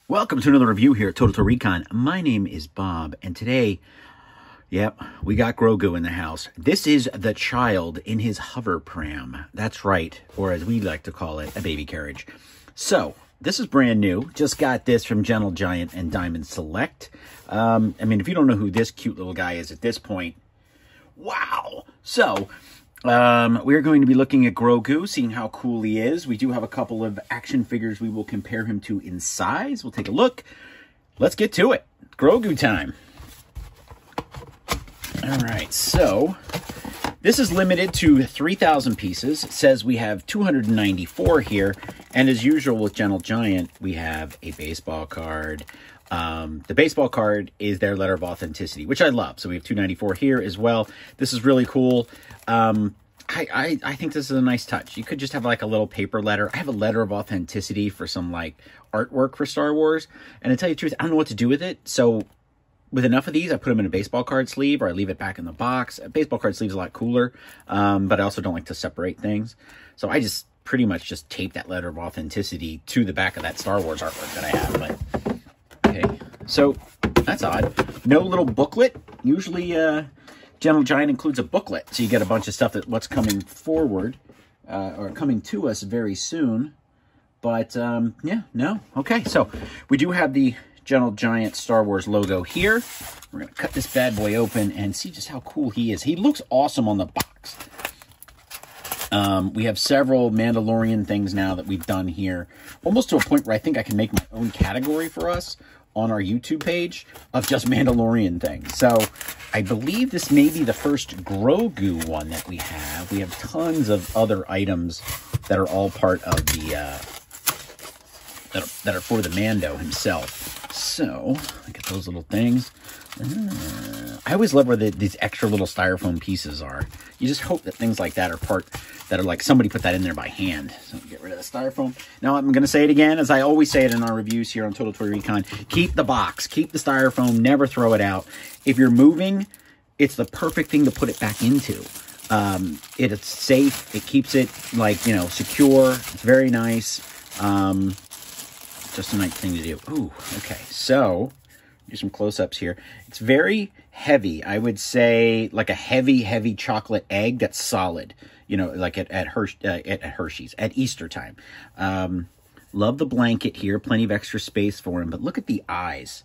Welcome to another review here at Total Recon. My name is Bob, and today, yep, we got Grogu in the house. This is the child in his hover pram. That's right, or as we like to call it, a baby carriage. So, this is brand new. Just got this from Gentle Giant and Diamond Select. I mean, if you don't know who this cute little guy is at this point, wow! So, we're going to be looking at Grogu, seeing how cool he is. We do have a couple of action figures we will compare him to in size. We'll take a look. Let's get to it. Grogu time. All right, so this is limited to 3,000 pieces. It says we have 294 here, and as usual with Gentle Giant, we have a baseball card. The baseball card is their letter of authenticity, which I love. So we have 294 here as well. This is really cool. I think this is a nice touch. You could just have like a little paper letter. I have a letter of authenticity for some like artwork for Star Wars. And to tell you the truth, I don't know what to do with it. So with enough of these, I put them in a baseball card sleeve or I leave it back in the box. A baseball card sleeve is a lot cooler, but I also don't like to separate things. So I just pretty much just tape that letter of authenticity to the back of that Star Wars artwork that I have. But okay, so that's odd. No little booklet. Usually, Gentle Giant includes a booklet, so you get a bunch of stuff that what's coming forward or coming to us very soon. But yeah, no. Okay, so we do have the Gentle Giant Star Wars logo here. We're going to cut this bad boy open and see just how cool he is. He looks awesome on the box. We have several Mandalorian things now that we've done here, almost to a point where I think I can make my own category for us on our YouTube page of just Mandalorian things. So I believe this may be the first Grogu one that we have. We have tons of other items that are all part of the, that are for the Mando himself. So, look at those little things. I always love where these extra little styrofoam pieces are. You just hope that things like that are like somebody put that in there by hand. So get rid of the styrofoam. Now I'm going to say it again, as I always say it in our reviews here on Total Toy Recon. Keep the box. Keep the styrofoam. Never throw it out. If you're moving, it's the perfect thing to put it back into. It's safe. It keeps it, like, you know, secure. It's very nice. Just a nice thing to do. Ooh, okay. So, do some close-ups here. It's very heavy. I would say like a heavy chocolate egg that's solid. You know, like at Hershey's, at Easter time. Love the blanket here. Plenty of extra space for him. But look at the eyes.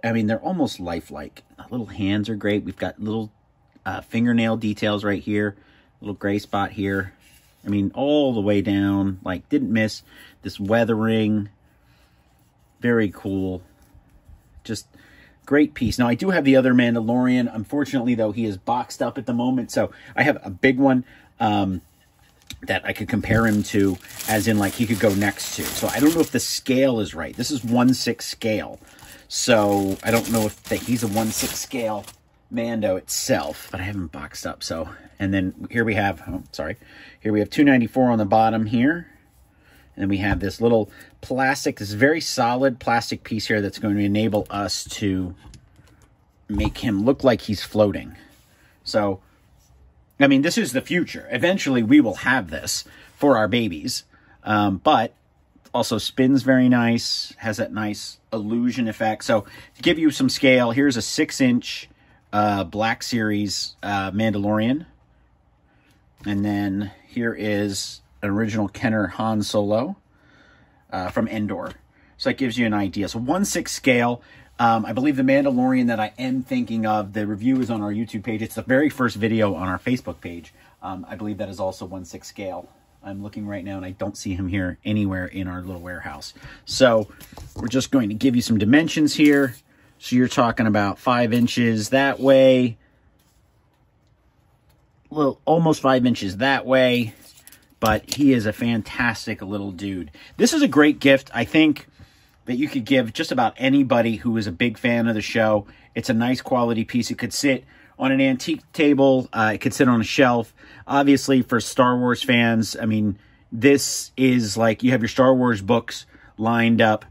I mean, they're almost lifelike. The little hands are great. We've got little fingernail details right here. Little gray spot here. I mean, all the way down. Like, didn't miss this weathering. Very cool. Just great piece. Now, I do have the other Mandalorian. Unfortunately, though, he is boxed up at the moment. So I have a big one that I could compare him to, as in, like, he could go next to. So I don't know if the scale is right. This is 1/6 scale. So I don't know if he's a 1/6 scale Mando itself. But I have him boxed up. So, and then here we have, oh, sorry. Here we have 294 on the bottom here. And then we have this little plastic, this very solid plastic piece here that's going to enable us to make him look like he's floating. So, I mean, this is the future. Eventually, we will have this for our babies. But also spins very nice, has that nice illusion effect. So, to give you some scale, here's a 6-inch Black Series Mandalorian. And then here is an original Kenner Han Solo from Endor. So that gives you an idea. So 1/6 scale. I believe the Mandalorian that I am thinking of, the review is on our YouTube page. It's the very first video on our Facebook page. I believe that is also 1/6 scale. I'm looking right now and I don't see him here anywhere in our little warehouse. So we're just going to give you some dimensions here. So you're talking about 5 inches that way. Well, almost 5 inches that way. But he is a fantastic little dude. This is a great gift, I think, that you could give just about anybody who is a big fan of the show. It's a nice quality piece. It could sit on an antique table. It could sit on a shelf. Obviously, for Star Wars fans, I mean, this is like you have your Star Wars books lined up.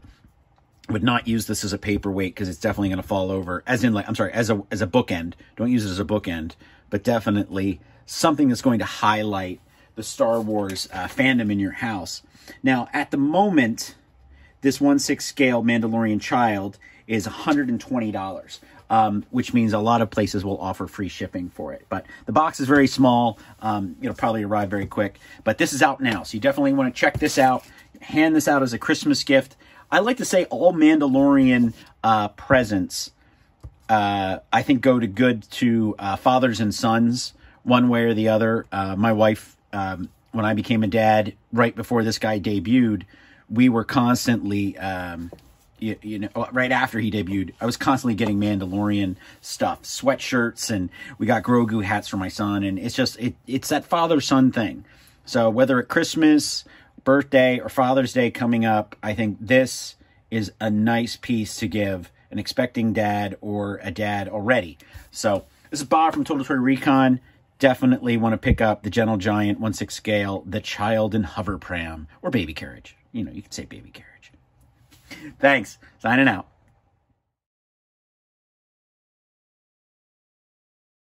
Would not use this as a paperweight because it's definitely going to fall over. As in, like, I'm sorry, as a bookend. Don't use it as a bookend. But definitely something that's going to highlight the Star Wars fandom in your house. Now, at the moment, this 1/6 scale Mandalorian child is $120, which means a lot of places will offer free shipping for it. But the box is very small. It'll probably arrive very quick. But this is out now, so you definitely want to check this out. Hand this out as a Christmas gift. I like to say all Mandalorian presents, I think, go to fathers and sons, one way or the other. My wife, when I became a dad, right before this guy debuted, we were constantly, you know, right after he debuted, I was constantly getting Mandalorian stuff, sweatshirts, and we got Grogu hats for my son, and it's just, it's that father-son thing. So whether at Christmas, birthday, or Father's Day coming up, I think this is a nice piece to give an expecting dad or a dad already. So this is Bob from Total Toy Recon. Definitely want to pick up the Gentle Giant 1/6 scale, the child and hover pram, or baby carriage. You know, you could say baby carriage. Thanks. Signing out.